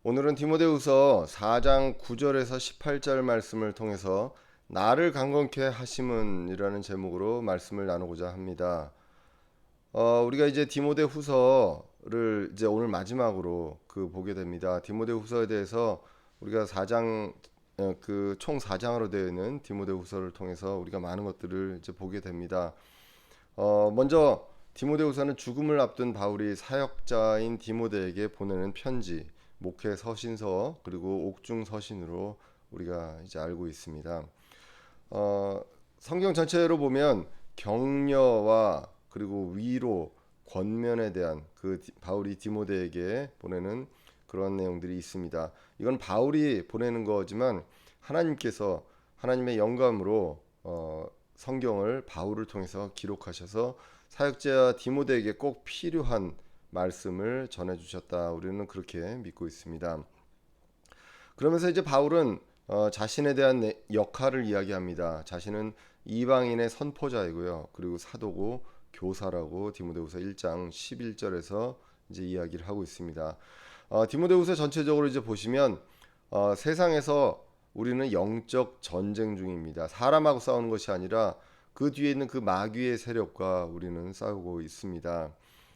오늘은 디모데후서 4장 9절에서 18절 말씀을 통해서 나를 강건케 하심은이라는 제목으로 말씀을 나누고자 합니다. 우리가 이제 디모데후서를 이제 오늘 마지막으로 보게 됩니다. 디모데후서에 대해서 우리가 4장 총 4장으로 되어 있는 디모데후서를 통해서 우리가 많은 것들을 이제 보게 됩니다. 먼저 디모데후서는 죽음을 앞둔 바울이 사역자인 디모데에게 보내는 편지, 목회 서신서 그리고 옥중 서신으로 우리가 이제 알고 있습니다. 성경 전체로 보면 격려와 그리고 위로, 권면에 대한 바울이 디모데에게 보내는 그런 내용들이 있습니다. 이건 바울이 보내는 거지만 하나님께서 하나님의 영감으로 성경을 바울을 통해서 기록하셔서 사역자 디모데에게 꼭 필요한 말씀을 전해 주셨다. 우리는 그렇게 믿고 있습니다. 그러면서 이제 바울은 자신에 대한 역할을 이야기합니다. 자신은 이방인의 선포자이고요. 그리고 사도고 교사라고 디모데후서 1장 11절에서 이제 이야기를 하고 있습니다. 디모데후서 전체적으로 이제 보시면 세상에서 우리는 영적 전쟁 중입니다. 사람하고 싸우는 것이 아니라 그 뒤에 있는 그 마귀의 세력과 우리는 싸우고 있습니다.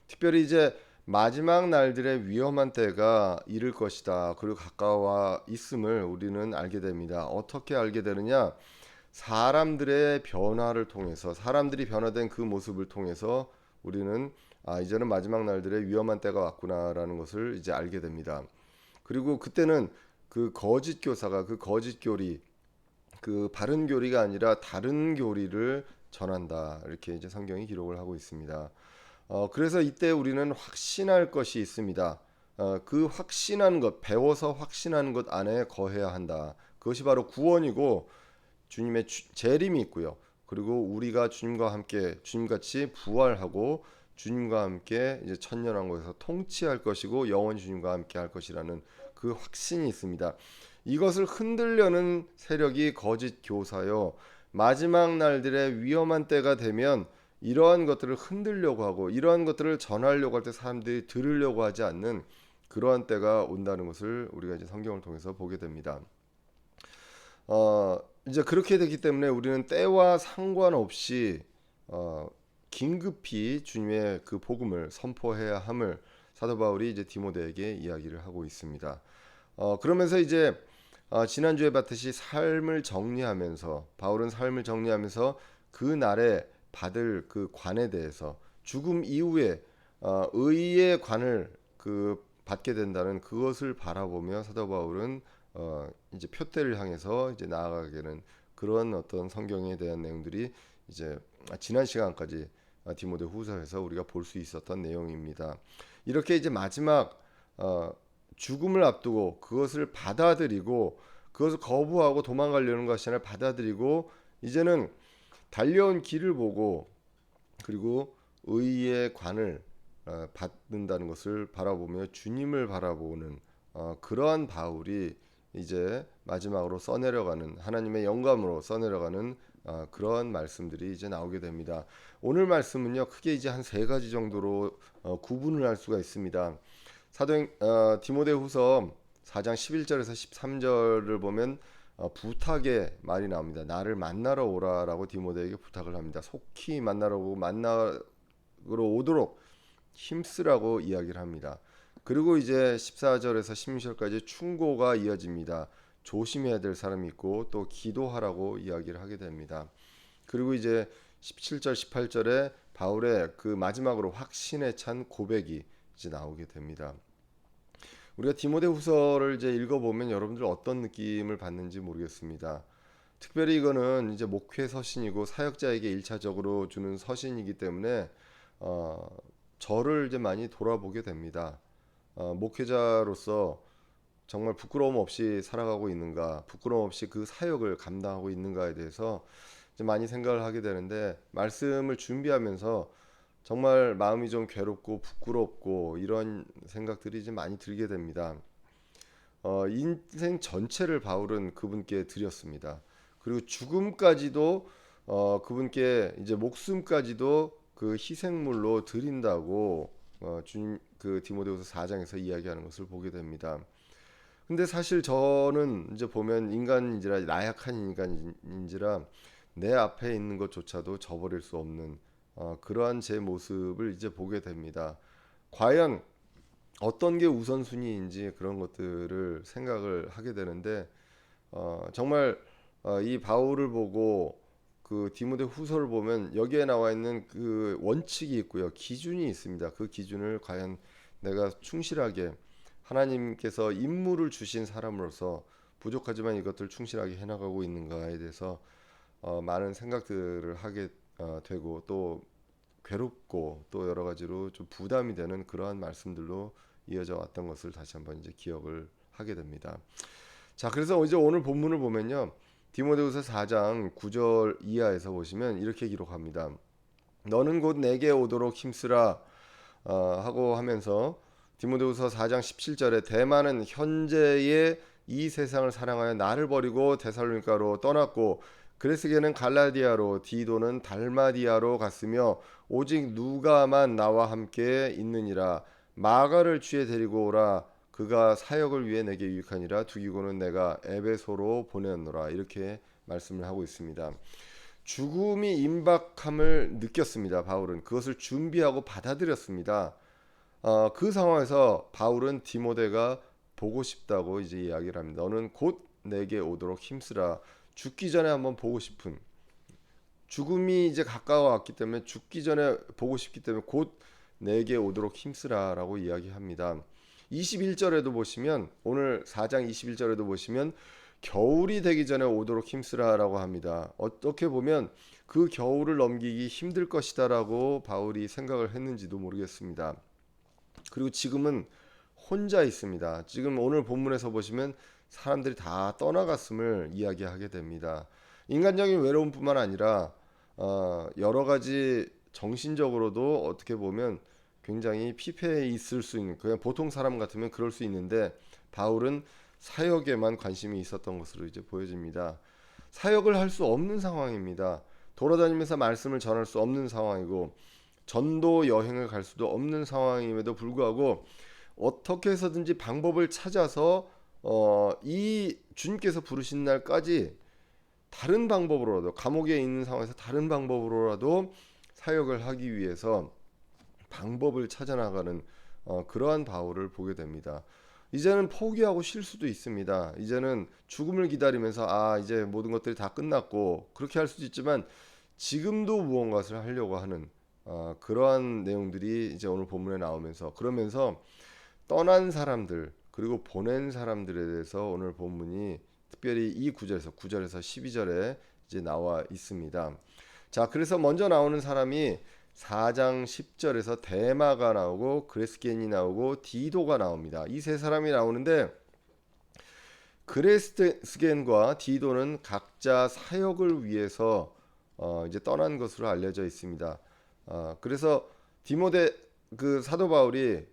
특별히 이제 마지막 날들의 위험한 때가 이를 것이다. 그리고 가까워 있음을 우리는 알게 됩니다. 어떻게 알게 되느냐? 사람들의 변화를 통해서, 사람들이 변화된 그 모습을 통해서 우리는 이제는 마지막 날들의 위험한 때가 왔구나라는 것을 이제 알게 됩니다. 그리고 그때는 그 거짓 교사가 그 거짓 교리, 그 바른 교리가 아니라 다른 교리를 전한다. 이렇게 이제 성경이 기록을 하고 있습니다. 그래서 이때 우리는 확신할 것이 있습니다. 그 확신하는 것, 배워서 확신하는 것 안에 거해야 한다. 그것이 바로 구원이고 주님의 재림이 있고요. 그리고 우리가 주님과 함께 주님같이 부활하고 주님과 함께 이제 천년왕국에서 통치할 것이고 영원히 주님과 함께 할 것이라는 그 확신이 있습니다. 이것을 흔들려는 세력이 거짓 교사요. 마지막 날들의 위험한 때가 되면 이러한 것들을 흔들려고 하고 이러한 것들을 전하려고 할 때 사람들이 들으려고 하지 않는 그러한 때가 온다는 것을 우리가 이제 성경을 통해서 보게 됩니다. 이제 그렇게 되기 때문에 우리는 때와 상관없이 긴급히 주님의 그 복음을 선포해야 함을 사도 바울이 이제 디모데에게 이야기를 하고 있습니다. 그러면서 이제 지난주에 봤듯이 삶을 정리하면서 바울은 삶을 정리하면서 그 날에 받을 그 관에 대해서 죽음 이후에 의의 관을 받게 된다는 그것을 바라보며 사도 바울은 이제 표대를 향해서 이제 나아가게 되는 그런 어떤 성경에 대한 내용들이 이제 지난 시간까지 디모데 후서에서 우리가 볼 수 있었던 내용입니다. 이렇게 이제 마지막 죽음을 앞두고 그것을 받아들이고 그것을 거부하고 도망가려는 것이 아니라 받아들이고 이제는 달려온 길을 보고 그리고 의의 관을 받는다는 것을 바라보며 주님을 바라보는 그러한 바울이 이제 마지막으로 써내려가는 하나님의 영감으로 써내려가는 그러한 말씀들이 이제 나오게 됩니다. 오늘 말씀은요 크게 이제 한 세 가지 정도로 구분을 할 수가 있습니다. 디모데후서 4장 11절에서 13절을 보면 부탁의 말이 나옵니다. 나를 만나러 오라라고 디모데에게 부탁을 합니다. 속히 만나러 오도록 힘쓰라고 이야기를 합니다. 그리고 이제 14절에서 16절까지 충고가 이어집니다. 조심해야 될 사람이 있고 또 기도하라고 이야기를 하게 됩니다. 그리고 이제 17절 18절에 바울의 그 마지막으로 확신에 찬 고백이 이제 나오게 됩니다. 우리가 디모데후서를 이제 읽어보면 여러분들 어떤 느낌을 받는지 모르겠습니다. 특별히 이거는 이제 목회 서신이고 사역자에게 일차적으로 주는 서신이기 때문에 저를 이제 많이 돌아보게 됩니다. 목회자로서 정말 부끄러움 없이 살아가고 있는가, 부끄러움 없이 그 사역을 감당하고 있는가에 대해서 이제 많이 생각을 하게 되는데 말씀을 준비하면서 정말 마음이 좀 괴롭고 부끄럽고 이런 생각들이 이제 많이 들게 됩니다. 인생 전체를 바울은 그분께 드렸습니다. 그리고 죽음까지도 그분께 이제 목숨까지도 그 희생물로 드린다고 주님 그 디모데후서 4장에서 이야기하는 것을 보게 됩니다. 근데 사실 저는 이제 보면 인간인지라 나약한 인간인지라 내 앞에 있는 것조차도 저버릴 수 없는 그러한 제 모습을 이제 보게 됩니다. 과연 어떤 게 우선순위인지 그런 것들을 생각을 하게 되는데 정말 이 바울을 보고 그 디모데 후서를 보면 여기에 나와 있는 그 원칙이 있고요. 기준이 있습니다. 그 기준을 과연 내가 충실하게 하나님께서 임무를 주신 사람으로서 부족하지만 이것들 충실하게 해나가고 있는가에 대해서 많은 생각들을 하게 되고 또 괴롭고 또 여러 가지로 좀 부담이 되는 그러한 말씀들로 이어져 왔던 것을 다시 한번 이제 기억을 하게 됩니다. 자, 그래서 이제 오늘 본문을 보면요. 디모데후서 4장 9절 이하에서 보시면 이렇게 기록합니다. 너는 곧 내게 오도록 힘쓰라 하고 하면서 디모데후서 4장 17절에 대만은 현재의 이 세상을 사랑하여 나를 버리고 데살로니가로 떠났고 그레스게는 갈라디아로 디도는 달마디아로 갔으며 오직 누가만 나와 함께 있느니라. 마가를 취해 데리고 오라. 그가 사역을 위해 내게 유익하니라. 두기고는 내가 에베소로 보내노라. 이렇게 말씀을 하고 있습니다. 죽음이 임박함을 느꼈습니다. 바울은 그것을 준비하고 받아들였습니다. 그 상황에서 바울은 디모데가 보고 싶다고 이제 이야기를 합니다. 너는 곧 내게 오도록 힘쓰라. 죽기 전에 한번 보고 싶은, 죽음이 이제 가까워왔기 때문에 죽기 전에 보고 싶기 때문에 곧 내게 오도록 힘쓰라라고 이야기합니다. 21절에도 보시면 오늘 4장 21절에도 보시면 겨울이 되기 전에 오도록 힘쓰라라고 합니다. 어떻게 보면 그 겨울을 넘기기 힘들 것이다라고 바울이 생각을 했는지도 모르겠습니다. 그리고 지금은 혼자 있습니다. 지금 오늘 본문에서 보시면 사람들이 다 떠나갔음을 이야기하게 됩니다. 인간적인 외로움뿐만 아니라 여러 가지 정신적으로도 어떻게 보면 굉장히 피폐해 있을 수 있는, 그냥 보통 사람 같으면 그럴 수 있는데 바울은 사역에만 관심이 있었던 것으로 이제 보여집니다. 사역을 할 수 없는 상황입니다. 돌아다니면서 말씀을 전할 수 없는 상황이고 전도 여행을 갈 수도 없는 상황임에도 불구하고 어떻게 해서든지 방법을 찾아서 이 주님께서 부르신 날까지 다른 방법으로라도 감옥에 있는 상황에서 다른 방법으로라도 사역을 하기 위해서 방법을 찾아나가는 그러한 바울을 보게 됩니다. 이제는 포기하고 쉴 수도 있습니다. 이제는 죽음을 기다리면서 이제 모든 것들이 다 끝났고 그렇게 할 수도 있지만 지금도 무언가를 하려고 하는 그러한 내용들이 이제 오늘 본문에 나오면서 그러면서 떠난 사람들 그리고 보낸 사람들에 대해서 오늘 본문이 특별히 이 9절에서 12절에 이제 나와 있습니다. 자, 그래서 먼저 나오는 사람이 4장 10절에서 데마가 나오고 그레스겐이 나오고 디도가 나옵니다. 이 세 사람이 나오는데 그레스겐과 디도는 각자 사역을 위해서 이제 떠난 것으로 알려져 있습니다. 그래서 디모데 그 사도 바울이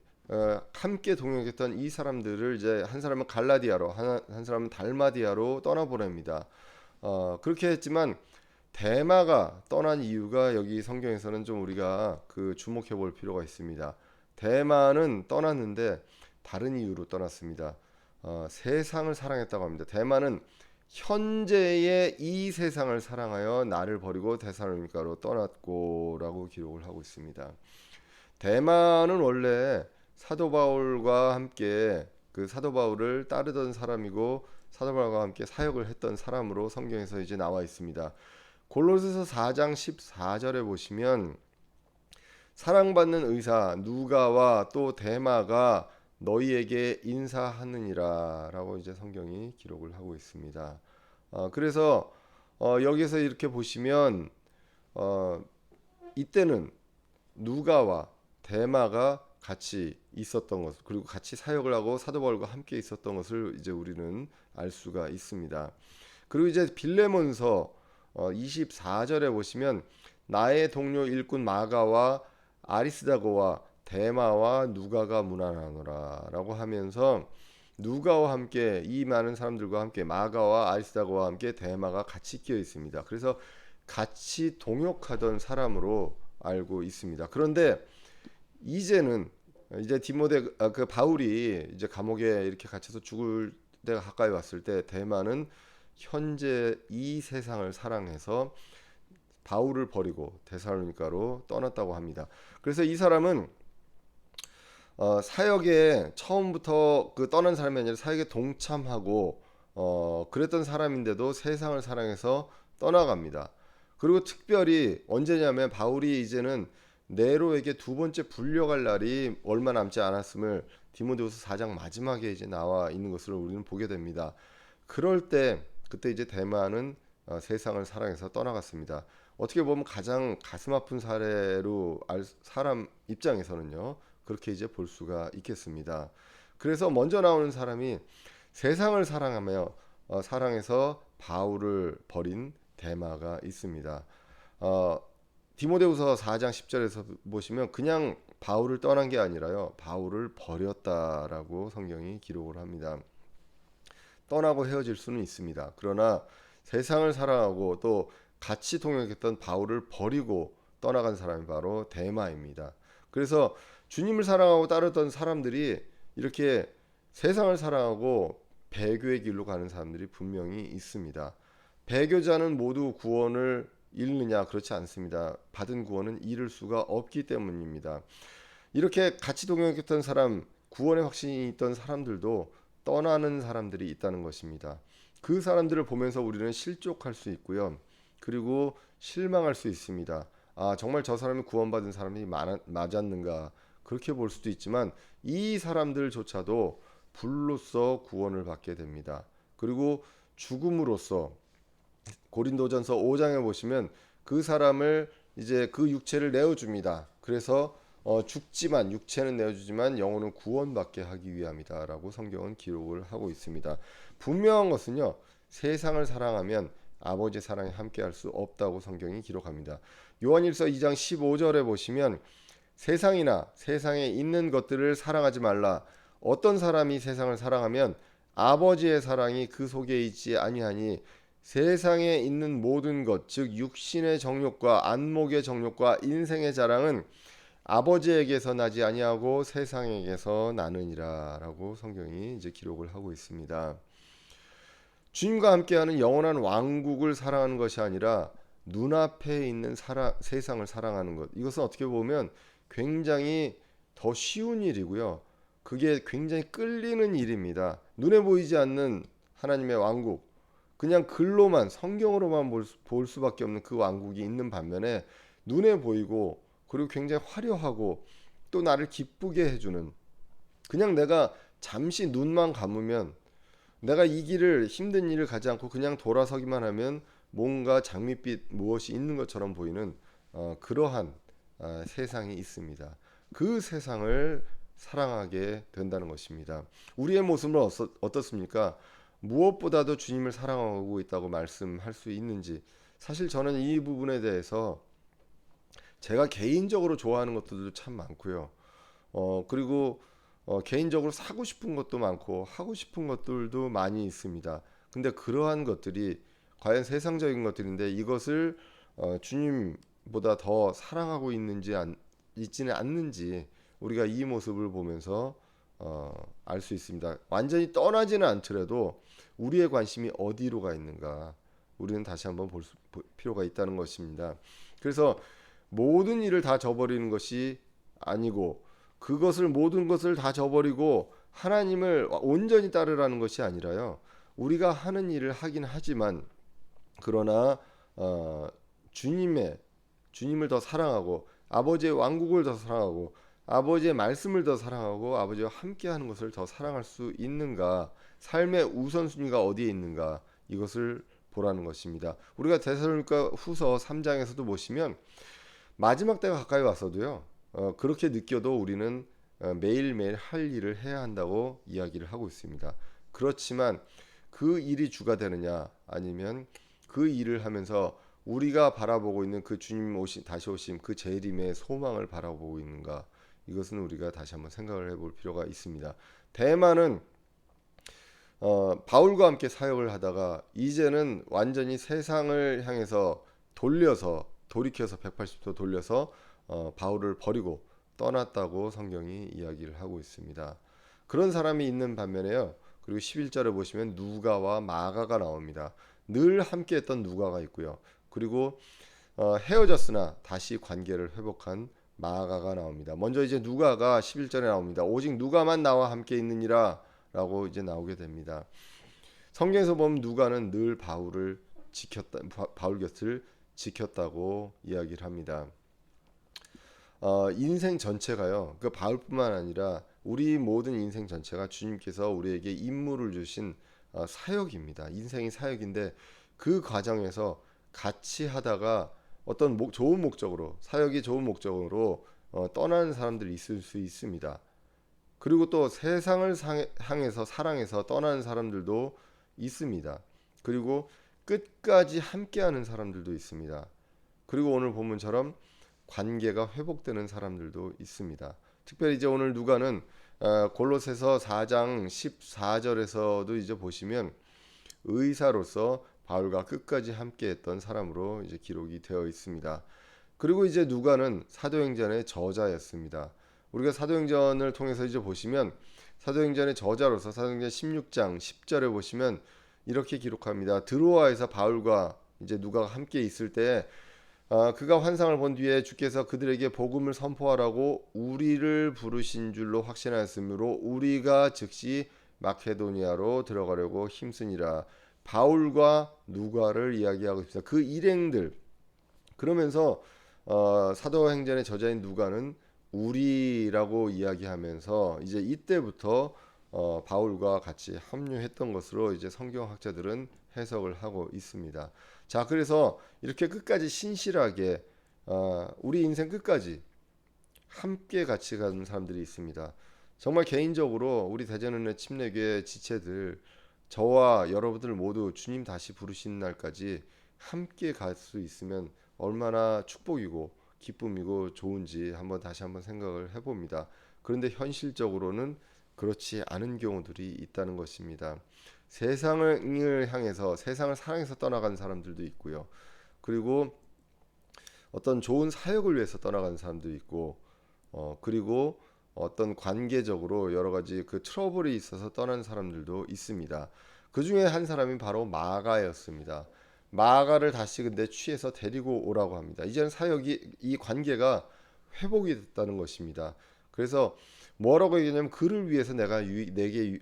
함께 동역했던 이 사람들을 이제 한 사람은 갈라디아로 한 사람은 달마디아로 떠나보냅니다. 그렇게 했지만 데마가 떠난 이유가 여기 성경에서는 좀 우리가 그 주목해 볼 필요가 있습니다. 데마는 떠났는데 다른 이유로 떠났습니다. 세상을 사랑했다고 합니다. 데마는 현재의 이 세상을 사랑하여 나를 버리고 데살로니가로 떠났고라고 기록을 하고 있습니다. 데마는 원래 사도 바울과 함께 그 사도 바울을 따르던 사람이고 사도 바울과 함께 사역을 했던 사람으로 성경에서 이제 나와 있습니다. 골로새서 4장 14절에 보시면 사랑받는 의사 누가와 또 데마가 너희에게 인사하느니라 라고 이제 성경이 기록을 하고 있습니다. 그래서 여기서 이렇게 보시면 이때는 누가와 데마가 같이 있었던 것 그리고 같이 사역을 하고 사도 바울과 함께 있었던 것을 이제 우리는 알 수가 있습니다. 그리고 이제 빌레몬서 24절에 보시면 나의 동료 일꾼 마가와 아리스다고와 데마와 누가가 문안하노라 라고 하면서 누가와 함께 이 많은 사람들과 함께 마가와 아리스다고와 함께 데마가 같이 끼어 있습니다. 그래서 같이 동역하던 사람으로 알고 있습니다. 그런데 이제는 이제 디모데 그 바울이 이제 감옥에 이렇게 갇혀서 죽을 때가 가까이 왔을 때 대마는 현재 이 세상을 사랑해서 바울을 버리고 데살로니가로 떠났다고 합니다. 그래서 이 사람은 사역에 처음부터 그 떠난 사람이 아니라 사역에 동참하고 그랬던 사람인데도 세상을 사랑해서 떠나갑니다. 그리고 특별히 언제냐면 바울이 이제는 네로에게 두 번째 불려갈 날이 얼마 남지 않았음을 디모데후서 4장 마지막에 이제 나와 있는 것을 우리는 보게 됩니다. 그럴 때 그때 이제 대마는 세상을 사랑해서 떠나갔습니다. 어떻게 보면 가장 가슴 아픈 사례로 사람 입장에서는요. 그렇게 이제 볼 수가 있겠습니다. 그래서 먼저 나오는 사람이 세상을 사랑하며 사랑해서 바울을 버린 대마가 있습니다. 디모데후서 4장 10절에서 보시면 그냥 바울을 떠난 게 아니라요. 바울을 버렸다라고 성경이 기록을 합니다. 떠나고 헤어질 수는 있습니다. 그러나 세상을 사랑하고 또 같이 동역했던 바울을 버리고 떠나간 사람이 바로 데마입니다. 그래서 주님을 사랑하고 따르던 사람들이 이렇게 세상을 사랑하고 배교의 길로 가는 사람들이 분명히 있습니다. 배교자는 모두 구원을 잃느냐? 그렇지 않습니다. 받은 구원은 잃을 수가 없기 때문입니다. 이렇게 같이 동역했던 사람, 구원의 확신이 있던 사람들도 떠나는 사람들이 있다는 것입니다. 그 사람들을 보면서 우리는 실족할 수 있고요. 그리고 실망할 수 있습니다. 아, 정말 저 사람이 구원받은 사람이 맞았는가? 그렇게 볼 수도 있지만 이 사람들조차도 불로써 구원을 받게 됩니다. 그리고 죽음으로써 고린도전서 5장에 보시면 그 사람을 이제 그 육체를 내어줍니다. 그래서 죽지만 육체는 내어주지만 영혼은 구원받게 하기 위함이다라고 성경은 기록을 하고 있습니다. 분명한 것은요. 세상을 사랑하면 아버지의 사랑에 함께할 수 없다고 성경이 기록합니다. 요한일서 2장 15절에 보시면 세상이나 세상에 있는 것들을 사랑하지 말라. 어떤 사람이 세상을 사랑하면 아버지의 사랑이 그 속에 있지 아니하니 세상에 있는 모든 것, 즉 육신의 정욕과 안목의 정욕과 인생의 자랑은 아버지에게서 나지 아니하고 세상에게서 나느니라라고 성경이 이제 기록을 하고 있습니다. 주님과 함께하는 영원한 왕국을 사랑하는 것이 아니라 눈앞에 있는 세상을 사랑하는 것. 이것은 어떻게 보면 굉장히 더 쉬운 일이고요. 그게 굉장히 끌리는 일입니다. 눈에 보이지 않는 하나님의 왕국, 그냥 글로만 성경으로만 볼 수밖에 없는 그 왕국이 있는 반면에 눈에 보이고 그리고 굉장히 화려하고 또 나를 기쁘게 해주는, 그냥 내가 잠시 눈만 감으면 내가 이 길을 힘든 일을 가지 않고 그냥 돌아서기만 하면 뭔가 장밋빛 무엇이 있는 것처럼 보이는 그러한 세상이 있습니다. 그 세상을 사랑하게 된다는 것입니다. 우리의 모습은 어떻습니까? 무엇보다도 주님을 사랑하고 있다고 말씀할 수 있는지, 사실 저는 이 부분에 대해서 제가 개인적으로 좋아하는 것들도 참 많고요. 그리고 개인적으로 사고 싶은 것도 많고 하고 싶은 것들도 많이 있습니다. 근데 그러한 것들이 과연 세상적인 것들인데 이것을 주님보다 더 사랑하고 있지는 않는지 우리가 이 모습을 보면서 알 수 있습니다. 완전히 떠나지는 않더라도 우리의 관심이 어디로 가 있는가 우리는 다시 한번 볼 필요가 있다는 것입니다. 그래서 모든 일을 다 저버리는 것이 아니고 그것을 모든 것을 다 저버리고 하나님을 온전히 따르라는 것이 아니라요. 우리가 하는 일을 하긴 하지만 그러나 주님을 더 사랑하고 아버지의 왕국을 더 사랑하고 아버지의 말씀을 더 사랑하고 아버지와 함께하는 것을 더 사랑할 수 있는가, 삶의 우선순위가 어디에 있는가, 이것을 보라는 것입니다. 우리가 데살로니가 후서 3장에서도 보시면 마지막 때가 가까이 왔어도요. 그렇게 느껴도 우리는 매일매일 할 일을 해야 한다고 이야기를 하고 있습니다. 그렇지만 그 일이 주가 되느냐 아니면 그 일을 하면서 우리가 바라보고 있는 그 주님 다시 오심 그 재림의 소망을 바라보고 있는가, 이것은 우리가 다시 한번 생각을 해볼 필요가 있습니다. 대만은 바울과 함께 사역을 하다가 이제는 완전히 세상을 향해서 돌이켜서 180도 돌려서 바울을 버리고 떠났다고 성경이 이야기를 하고 있습니다. 그런 사람이 있는 반면에요. 그리고 11절에 보시면 누가와 마가가 나옵니다. 늘 함께했던 누가가 있고요. 그리고 헤어졌으나 다시 관계를 회복한 마가가 나옵니다. 먼저 이제 누가가 11절에 나옵니다. 오직 누가만 나와 함께 있느니라 라고 이제 나오게 됩니다. 성경에서 보면 누가는 늘 바울을 지켰다, 바울 곁을 지켰다고 이야기를 합니다. 인생 전체가요. 그 바울뿐만 아니라 우리 모든 인생 전체가 주님께서 우리에게 임무를 주신 사역입니다. 인생이 사역인데 그 과정에서 같이 하다가 어떤 좋은 목적으로 사역이 좋은 목적으로 떠나는 사람들이 있을 수 있습니다. 그리고 또 세상을 향해서 사랑해서 떠나는 사람들도 있습니다. 그리고 끝까지 함께하는 사람들도 있습니다. 그리고 오늘 본문처럼 관계가 회복되는 사람들도 있습니다. 특별히 이제 오늘 누가는 골로새서 4장 14절에서도 이제 보시면 의사로서 바울과 끝까지 함께했던 사람으로 이제 기록이 되어 있습니다. 그리고 이제 누가는 사도행전의 저자였습니다. 우리가 사도행전을 통해서 이제 보시면 사도행전의 저자로서 사도행전 16장 10절에 보시면 이렇게 기록합니다. 드로아에서 바울과 이제 누가가 함께 있을 때 그가 환상을 본 뒤에 주께서 그들에게 복음을 선포하라고 우리를 부르신 줄로 확신하였으므로 우리가 즉시 마케도니아로 들어가려고 힘쓰니라. 바울과 누가를 이야기하고 있습니다. 그 일행들 그러면서 사도행전의 저자인 누가는 우리라고 이야기하면서 이제 이때부터 바울과 같이 합류했던 것으로 이제 성경학자들은 해석을 하고 있습니다. 자, 그래서 이렇게 끝까지 신실하게 우리 인생 끝까지 함께 같이 가는 사람들이 있습니다. 정말 개인적으로 우리 대전은혜 침례교회 지체들 저와 여러분들 모두 주님 다시 부르시는 날까지 함께 갈 수 있으면 얼마나 축복이고 기쁨이고 좋은지 다시 한번 생각을 해봅니다. 그런데 현실적으로는 그렇지 않은 경우들이 있다는 것입니다. 세상을 향해서 세상을 사랑해서 떠나간 사람들도 있고요. 그리고 어떤 좋은 사역을 위해서 떠나간 사람도 있고 그리고 어떤 관계적으로 여러 가지 그 트러블이 있어서 떠난 사람들도 있습니다. 그 중에 한 사람이 바로 마가였습니다. 마가를 다시 근데 취해서 데리고 오라고 합니다. 이제는 사역이 이 관계가 회복이 됐다는 것입니다. 그래서 뭐라고 얘기하냐면 그를 위해서 내게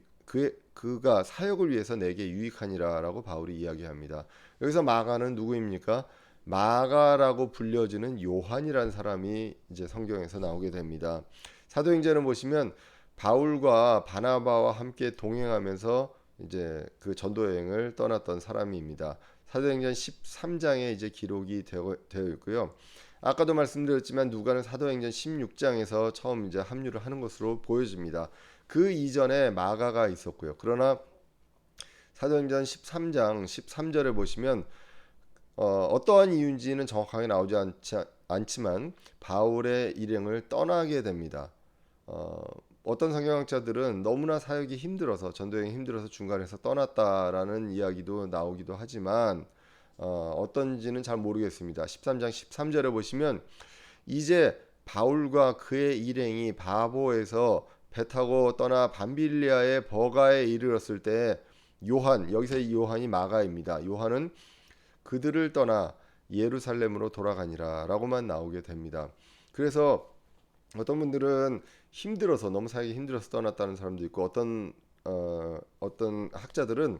그가 사역을 위해서 내게 유익하니라라고 바울이 이야기합니다. 여기서 마가는 누구입니까? 마가라고 불려지는 요한이라는 사람이 이제 성경에서 나오게 됩니다. 사도행전을 보시면 바울과 바나바와 함께 동행하면서 이제 그 전도 여행을 떠났던 사람입니다. 사도행전 13장에 이제 기록이 되어 있고요. 아까도 말씀드렸지만 누가는 사도행전 16장에서 처음 이제 합류를 하는 것으로 보여집니다. 그 이전에 마가가 있었고요. 그러나 사도행전 13장 13절에 보시면 어떠한 이유인지는 정확하게 나오지 않지만 바울의 일행을 떠나게 됩니다. 어떤 성경학자들은 너무나 사역이 힘들어서 전도여행이 힘들어서 중간에서 떠났다라는 이야기도 나오기도 하지만 어떤지는 잘 모르겠습니다. 13장 13절에 보시면 이제 바울과 그의 일행이 바보에서 배 타고 떠나 밤빌리아의 버가에 이르렀을 때 요한, 여기서 요한이 마가입니다. 요한은 그들을 떠나 예루살렘으로 돌아가니라 라고만 나오게 됩니다. 그래서 어떤 분들은 힘들어서 너무 사역이 힘들어서 떠났다는 사람도 있고 어떤 학자들은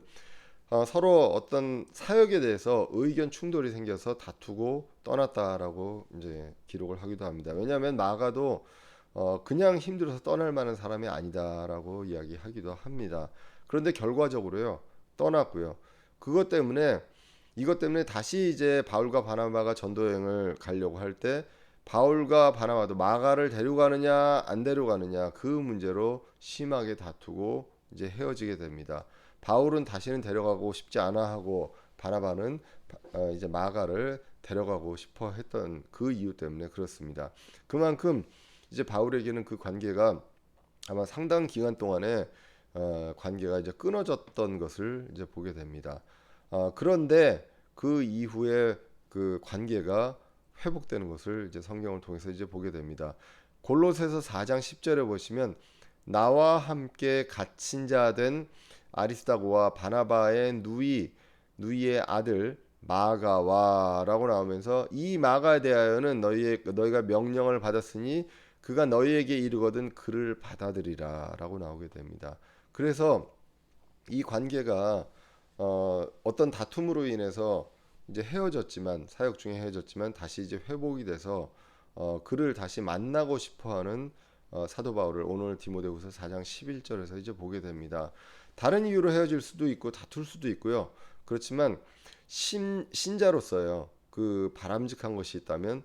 서로 어떤 사역에 대해서 의견 충돌이 생겨서 다투고 떠났다라고 이제 기록을 하기도 합니다. 왜냐하면 마가도 그냥 힘들어서 떠날 만한 사람이 아니다라고 이야기하기도 합니다. 그런데 결과적으로요 떠났고요. 이것 때문에 다시 이제 바울과 바나바가 전도 여행을 가려고 할 때 바울과 바나바도 마가를 데려가느냐 안 데려가느냐 그 문제로 심하게 다투고 이제 헤어지게 됩니다. 바울은 다시는 데려가고 싶지 않아 하고 바나바는 이제 마가를 데려가고 싶어 했던 그 이유 때문에 그렇습니다. 그만큼 이제 바울에게는 그 관계가 아마 상당 기간 동안에 관계가 이제 끊어졌던 것을 이제 보게 됩니다. 그런데 그 이후에 그 관계가 회복되는 것을 이제 성경을 통해서 이제 보게 됩니다. 골로새서 4장 10절에 보시면 나와 함께 갇힌 자 된 아리스다고와 바나바의 누이의 아들 마가와라고 나오면서 이 마가에 대하여는 너희가 명령을 받았으니 그가 너희에게 이르거든 그를 받아들이라라고 나오게 됩니다. 그래서 이 관계가 어떤 다툼으로 인해서 이제 헤어졌지만 사역 중에 헤어졌지만 다시 이제 회복이 돼서 그를 다시 만나고 싶어하는 사도 바울을 오늘 디모데후서 4장 11절에서 이제 보게 됩니다. 다른 이유로 헤어질 수도 있고 다툴 수도 있고요. 그렇지만 신자로서요. 그 바람직한 것이 있다면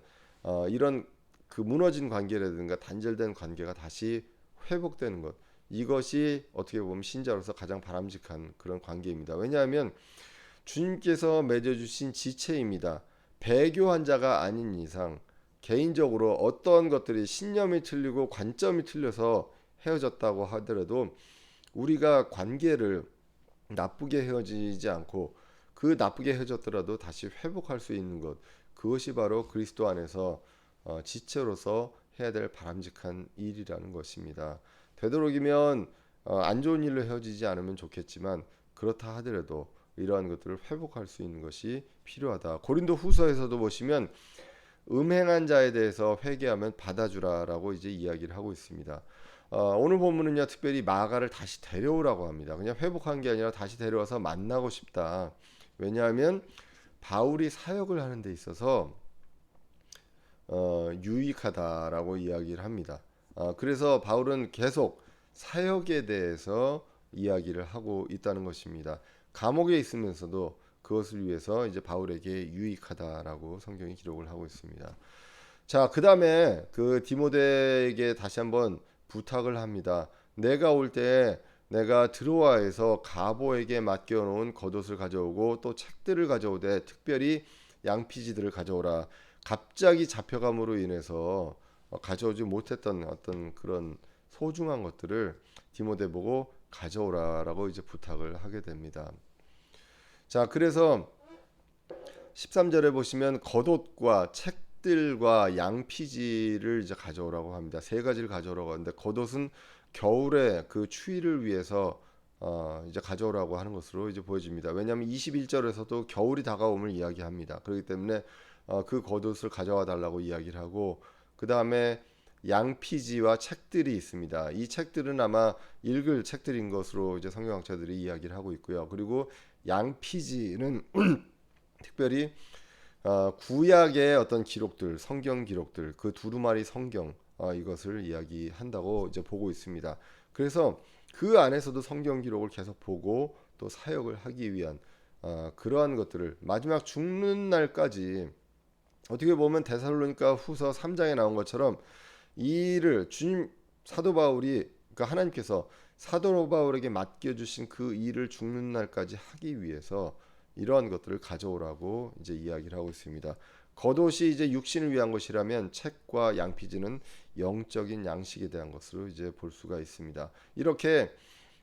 이런 그 무너진 관계라든가 단절된 관계가 다시 회복되는 것. 이것이 어떻게 보면 신자로서 가장 바람직한 그런 관계입니다. 왜냐하면 주님께서 맺어주신 지체입니다. 배교한 자가 아닌 이상 개인적으로 어떤 것들이 신념이 틀리고 관점이 틀려서 헤어졌다고 하더라도 우리가 관계를 나쁘게 헤어지지 않고 그 나쁘게 헤어졌더라도 다시 회복할 수 있는 것, 그것이 바로 그리스도 안에서 지체로서 해야 될 바람직한 일이라는 것입니다. 되도록이면 안 좋은 일로 헤어지지 않으면 좋겠지만 그렇다 하더라도 이러한 것들을 회복할 수 있는 것이 필요하다. 고린도 후서에서도 보시면 음행한 자에 대해서 회개하면 받아주라라고 이제 이야기를 하고 있습니다. 오늘 본문은요 특별히 마가를 다시 데려오라고 합니다. 그냥 회복한 게 아니라 다시 데려와서 만나고 싶다. 왜냐하면 바울이 사역을 하는 데 있어서 유익하다라고 이야기를 합니다. 그래서 바울은 계속 사역에 대해서 이야기를 하고 있다는 것입니다. 감옥에 있으면서도 그것을 위해서 이제 바울에게 유익하다라고 성경이 기록을 하고 있습니다. 자, 그다음에 그 디모데에게 다시 한번 부탁을 합니다. 내가 올 때 내가 드로아에서 가보에게 맡겨 놓은 겉옷을 가져오고 또 책들을 가져오되 특별히 양피지들을 가져오라. 갑자기 잡혀감으로 인해서 가져오지 못했던 어떤 그런 소중한 것들을 디모데 보고 가져오라라고 이제 부탁을 하게 됩니다. 자, 그래서 13절에 보시면 겉옷과 책들과 양피지를 이제 가져오라고 합니다. 세 가지를 가져오라고 하는데 겉옷은 겨울에 그 추위를 위해서 이제 가져오라고 하는 것으로 이제 보여집니다. 왜냐하면 21절에서도 겨울이 다가옴을 이야기합니다. 그렇기 때문에 그 겉옷을 가져와 달라고 이야기를 하고 그 다음에 양피지와 책들이 있습니다. 이 책들은 아마 읽을 책들인 것으로 이제 성경학자들이 이야기를 하고 있고요. 그리고 양피지는 특별히 구약의 어떤 기록들, 성경 기록들, 그 두루마리 성경 이것을 이야기한다고 이제 보고 있습니다. 그래서 그 안에서도 성경 기록을 계속 보고 또 사역을 하기 위한 그러한 것들을 마지막 죽는 날까지 어떻게 보면 데살로니가 후서 3장에 나온 것처럼 이 일을 주님 사도 바울이 그러니까 하나님께서 사도 바울에게 맡겨주신 그 일을 죽는 날까지 하기 위해서 이러한 것들을 가져오라고 이제 이야기를 하고 있습니다. 겉옷이 이제 육신을 위한 것이라면 책과 양피지는 영적인 양식에 대한 것으로 이제 볼 수가 있습니다. 이렇게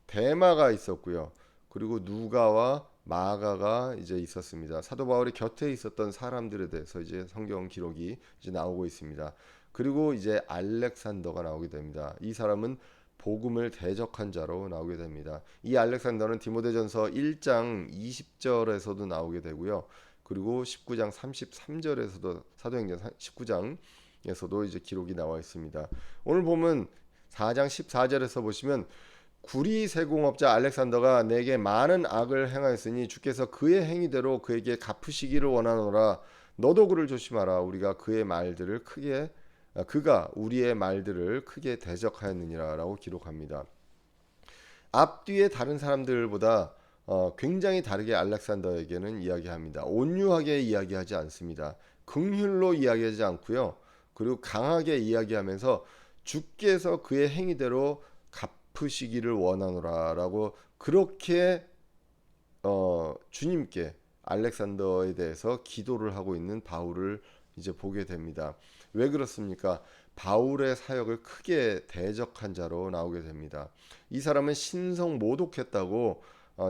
데마가 있었고요. 그리고 누가와 마가가 이제 있었습니다. 사도 바울이 곁에 있었던 사람들에 대해서 이제 성경 기록이 이제 나오고 있습니다. 그리고 이제 알렉산더가 나오게 됩니다. 이 사람은 복음을 대적한 자로 나오게 됩니다. 이 알렉산더는 디모데전서 1장 20절에서도 나오게 되고요. 그리고 19장 33절에서도 사도행전 19장에서도 이제 기록이 나와 있습니다. 오늘 보면 4장 14절에서 보시면 구리 세공업자 알렉산더가 내게 많은 악을 행하였으니 주께서 그의 행위대로 그에게 갚으시기를 원하노라. 너도 그를 조심하라. 그가 우리의 말들을 크게 대적하였느니라라고 기록합니다. 앞뒤에 다른 사람들보다 굉장히 다르게 알렉산더에게는 이야기합니다. 온유하게 이야기하지 않습니다. 긍휼로 이야기하지 않고요. 그리고 강하게 이야기하면서 주께서 그의 행위대로 갚으시기를 원하노라라고 그렇게 주님께 알렉산더에 대해서 기도를 하고 있는 바울을 이제 보게 됩니다. 왜 그렇습니까? 바울의 사역을 크게 대적한 자로 나오게 됩니다. 이 사람은 신성 모독했다고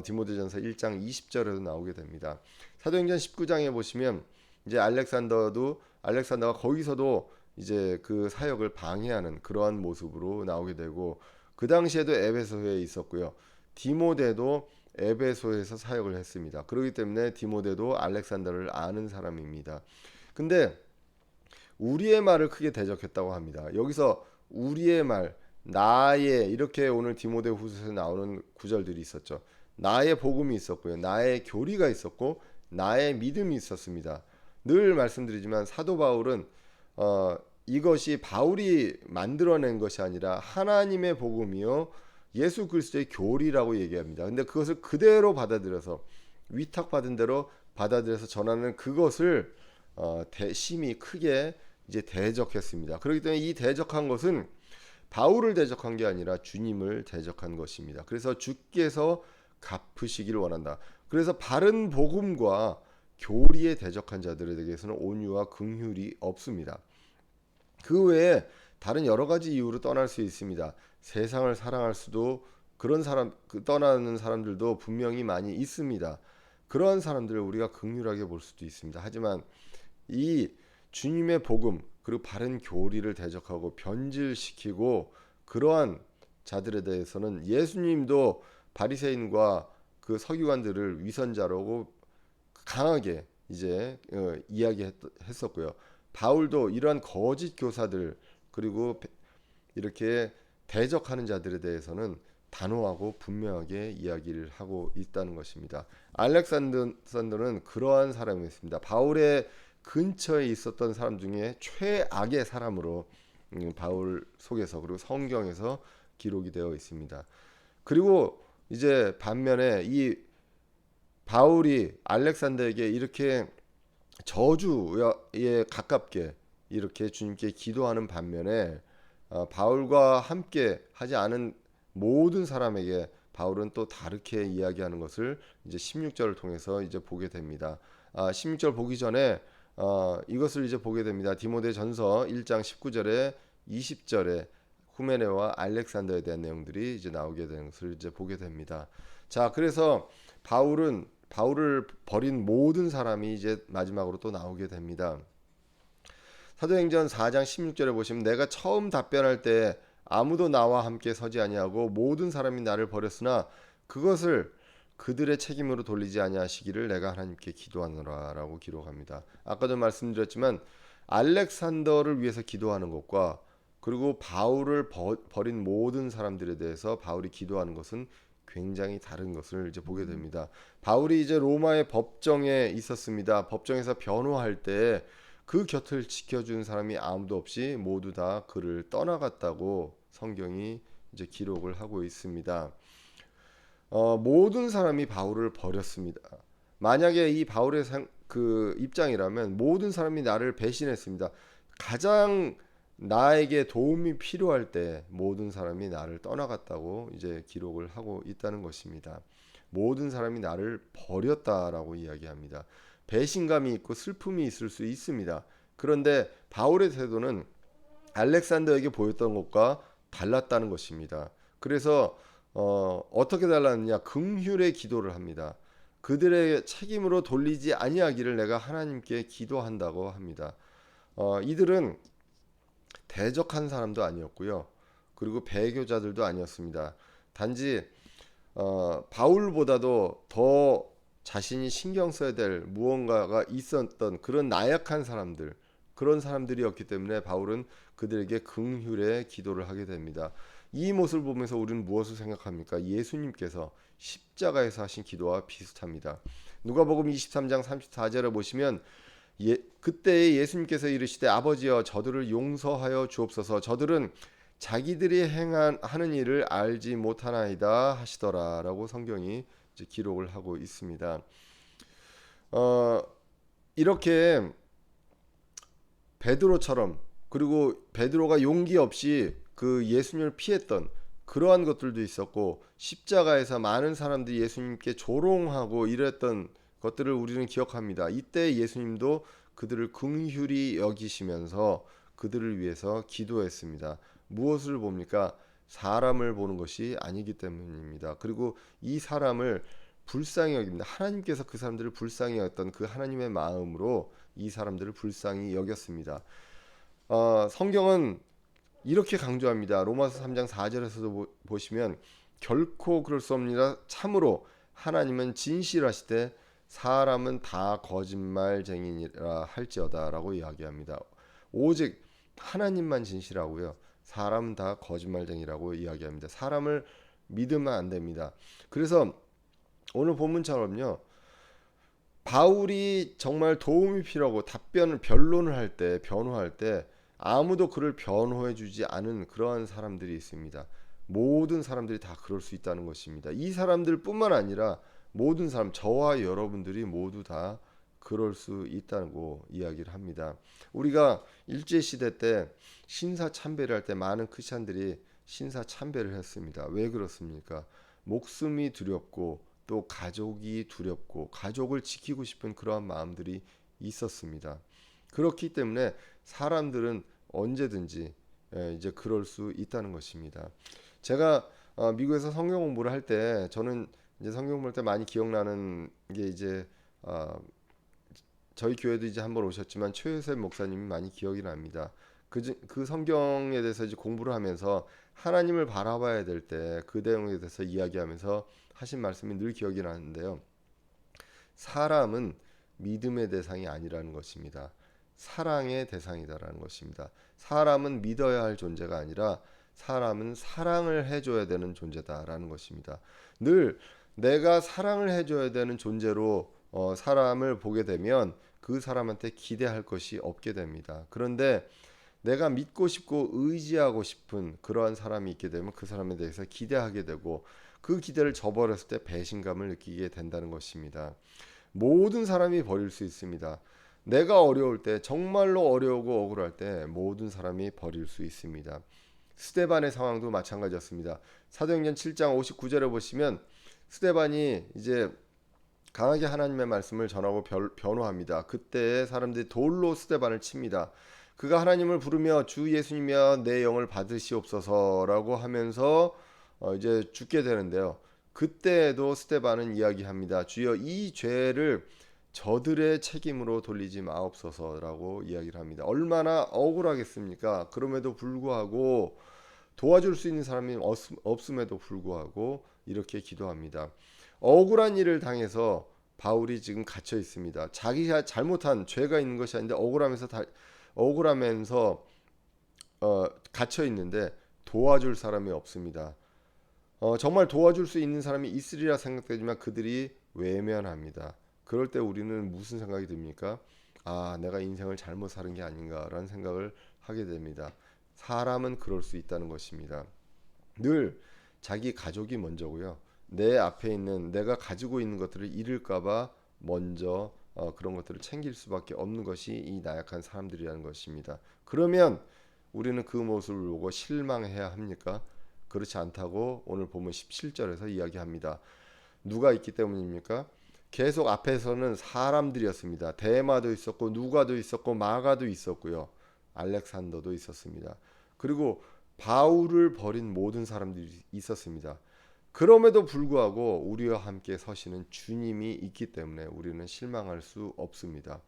디모데전서 1장 20절에도 나오게 됩니다. 사도행전 19장에 보시면 이제 알렉산더가 거기서도 이제 그 사역을 방해하는 그러한 모습으로 나오게 되고 그 당시에도 에베소에 있었고요. 디모데도 에베소에서 사역을 했습니다. 그렇기 때문에 디모데도 알렉산더를 아는 사람입니다. 근데 우리의 말을 크게 대적했다고 합니다. 여기서 우리의 말, 나의, 이렇게 오늘 디모데후서에 나오는 구절들이 있었죠. 나의 복음이 있었고요. 나의 교리가 있었고 나의 믿음이 있었습니다. 늘 말씀드리지만 사도 바울은 이것이 바울이 만들어낸 것이 아니라 하나님의 복음이요 예수 그리스도의 교리라고 얘기합니다. 근데 그것을 그대로 받아들여서 위탁받은 대로 받아들여서 전하는 그것을 심히 크게 이제 대적했습니다. 그렇기 때문에 이 대적한 것은 바울을 대적한 게 아니라 주님을 대적한 것입니다. 그래서 주께서 갚으시기를 원한다. 그래서 바른 복음과 교리에 대적한 자들에 대해서는 온유와 긍휼이 없습니다. 그 외에 다른 여러 가지 이유로 떠날 수 있습니다. 세상을 사랑할 수도 그런 사람 떠나는 사람들도 분명히 많이 있습니다. 그러한 사람들을 우리가 긍휼하게 볼 수도 있습니다. 하지만 이 주님의 복음 그리고 바른 교리를 대적하고 변질시키고 그러한 자들에 대해서는 예수님도 바리새인과 그 서기관들을 위선자라고 강하게 이제 이야기했었고요. 바울도 이러한 거짓 교사들 그리고 이렇게 대적하는 자들에 대해서는 단호하고 분명하게 이야기를 하고 있다는 것입니다. 알렉산더는 그러한 사람이었습니다. 바울의 근처에 있었던 사람 중에 최악의 사람으로 바울 속에서 그리고 성경에서 기록이 되어 있습니다. 그리고 이제 반면에 이 바울이 알렉산더에게 이렇게 저주에 가깝게 이렇게 주님께 기도하는 반면에 바울과 함께 하지 않은 모든 사람에게 바울은 또 다르게 이야기하는 것을 이제 16절을 통해서 이제 보게 됩니다. 16절 보기 전에 이것을 이제 보게 됩니다. 디모데전서 1장 19절에 20절에 후메네와 알렉산더에 대한 내용들이 이제 나오게 되는 것을 이제 보게 됩니다. 자, 그래서 바울을 버린 모든 사람이 이제 마지막으로 또 나오게 됩니다. 사도행전 4장 16절에 보시면 내가 처음 답변할 때 아무도 나와 함께 서지 아니하고 모든 사람이 나를 버렸으나 그것을 그들의 책임으로 돌리지 아니하시기를 내가 하나님께 기도하노라라고 기록합니다. 아까도 말씀드렸지만 알렉산더를 위해서 기도하는 것과 그리고 바울을 버린 모든 사람들에 대해서 바울이 기도하는 것은 굉장히 다른 것을 이제 보게 됩니다. 바울이 이제 로마의 법정에 있었습니다. 법정에서 변호할 때 그 곁을 지켜주는 사람이 아무도 없이 모두 다 그를 떠나갔다고 성경이 이제 기록을 하고 있습니다. 모든 사람이 바울을 버렸습니다. 만약에 이 바울의 그 입장이라면 모든 사람이 나를 배신했습니다. 가장 나에게 도움이 필요할 때 모든 사람이 나를 떠나갔다고 이제 기록을 하고 있다는 것입니다. 모든 사람이 나를 버렸다라고 이야기합니다. 배신감이 있고 슬픔이 있을 수 있습니다. 그런데 바울의 태도는 알렉산더에게 보였던 것과 달랐다는 것입니다. 그래서 어떻게 달랐느냐? 긍휼의 기도를 합니다. 그들의 책임으로 돌리지 아니하기를 내가 하나님께 기도한다고 합니다. 이들은 대적한 사람도 아니었고요. 그리고 배교자들도 아니었습니다. 단지 바울보다도 더 자신이 신경 써야 될 무언가가 있었던 그런 나약한 사람들, 그런 사람들이었기 때문에 바울은 그들에게 긍휼의 기도를 하게 됩니다. 이 모습을 보면서 우리는 무엇을 생각합니까? 예수님께서 십자가에서 하신 기도와 비슷합니다. 누가복음 23장 34절에 보시면 그때 예수님께서 이르시되 아버지여 저들을 용서하여 주옵소서 저들은 자기들이 하는 일을 알지 못하나이다 하시더라라고 성경이 이제 기록을 하고 있습니다. 이렇게 베드로처럼 그리고 베드로가 용기 없이 그 예수님을 피했던 그러한 것들도 있었고 십자가에서 많은 사람들이 예수님께 조롱하고 이랬던 것들을 우리는 기억합니다. 이때 예수님도 그들을 긍휼히 여기시면서 그들을 위해서 기도했습니다. 무엇을 봅니까? 사람을 보는 것이 아니기 때문입니다. 그리고 이 사람을 불쌍히 여깁니다. 하나님께서 그 사람들을 불쌍히 여겼던 그 하나님의 마음으로 이 사람들을 불쌍히 여겼습니다. 성경은 이렇게 강조합니다. 로마서 3장 4절에서도 보시면 결코 그럴 수 없느니라. 참으로 하나님은 진실하시되 사람은 다 거짓말쟁이라 할지어다라고 이야기합니다. 오직 하나님만 진실하고요. 사람은 다 거짓말쟁이라고 이야기합니다. 사람을 믿으면 안 됩니다. 그래서 오늘 본문처럼요. 바울이 정말 도움이 필요하고 변론을 할 때, 변호할 때 아무도 그를 변호해 주지 않은 그러한 사람들이 있습니다. 모든 사람들이 다 그럴 수 있다는 것입니다. 이 사람들뿐만 아니라 모든 사람, 저와 여러분들이 모두 다 그럴 수 있다고 이야기를 합니다. 우리가 일제 시대 때 신사 참배를 할 때 많은 크리스천들이 신사 참배를 했습니다. 왜 그렇습니까? 목숨이 두렵고 또 가족이 두렵고 가족을 지키고 싶은 그러한 마음들이 있었습니다. 그렇기 때문에 사람들은 언제든지 이제 그럴 수 있다는 것입니다. 제가 미국에서 성경 공부를 할 때 저는 이제 성경 공부할 때 많이 기억나는 게 이제 저희 교회도 이제 한번 오셨지만 최요셉 목사님이 많이 기억이 납니다. 그 성경에 대해서 이제 공부를 하면서 하나님을 바라봐야 될 때 그 내용에 대해서 이야기하면서 하신 말씀이 늘 기억이 나는데요. 사람은 믿음의 대상이 아니라는 것입니다. 사랑의 대상이다라는 것입니다. 사람은 믿어야 할 존재가 아니라 사람은 사랑을 해줘야 되는 존재다라는 것입니다. 늘 내가 사랑을 해줘야 되는 존재로 사람을 보게 되면 그 사람한테 기대할 것이 없게 됩니다. 그런데 내가 믿고 싶고 의지하고 싶은 그러한 사람이 있게 되면 그 사람에 대해서 기대하게 되고 그 기대를 저버렸을 때 배신감을 느끼게 된다는 것입니다. 모든 사람이 버릴 수 있습니다. 내가 어려울 때, 정말로 어려우고 억울할 때 모든 사람이 버릴 수 있습니다. 스데반의 상황도 마찬가지였습니다. 사도행전 7장 59절에 보시면 스데반이 이제 강하게 하나님의 말씀을 전하고 변호합니다. 그때 사람들이 돌로 스데반을 칩니다. 그가 하나님을 부르며 주 예수님이여 내 영을 받으시옵소서라고 하면서 이제 죽게 되는데요. 그때도 스데반은 이야기합니다. 주여 이 죄를 저들의 책임으로 돌리지 마옵소서라고 이야기를 합니다. 얼마나 억울하겠습니까? 그럼에도 불구하고 도와줄 수 있는 사람이 없음에도 불구하고 이렇게 기도합니다. 억울한 일을 당해서 바울이 지금 갇혀 있습니다. 자기가 잘못한 죄가 있는 것이 아닌데 억울하면서 갇혀 있는데 도와줄 사람이 없습니다. 정말 도와줄 수 있는 사람이 있으리라 생각되지만 그들이 외면합니다. 그럴 때 우리는 무슨 생각이 듭니까? 아, 내가 인생을 잘못 사는 게 아닌가라는 생각을 하게 됩니다. 사람은 그럴 수 있다는 것입니다. 늘 자기 가족이 먼저고요. 내 앞에 있는 내가 가지고 있는 것들을 잃을까봐 먼저 그런 것들을 챙길 수밖에 없는 것이 이 나약한 사람들이라는 것입니다. 그러면 우리는 그 모습을 보고 실망해야 합니까? 그렇지 않다고 오늘 보면 17절에서 이야기합니다. 누가 있기 때문입니까? 계속 앞에서는 사람들이었습니다. 데마도 있었고 누가도 있었고 마가도 있었고요. 알렉산더도 있었습니다. 그리고 바울을 버린 모든 사람들이 있었습니다. 그럼에도 불구하고 우리와 함께 서시는 주님이 있기 때문에 우리는 실망할 수 없습니다.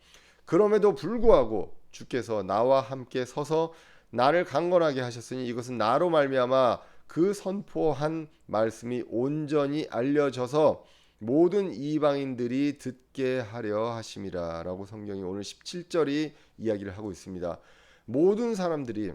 그럼에도 불구하고 주께서 나와 함께 서서 나를 강건하게 하셨으니 이것은 나로 말미암아 그 선포한 말씀이 온전히 알려져서 모든 이방인들이 듣게 하려 하심이라 라고 성경이 오늘 17절이 이야기를 하고 있습니다. 모든 사람들이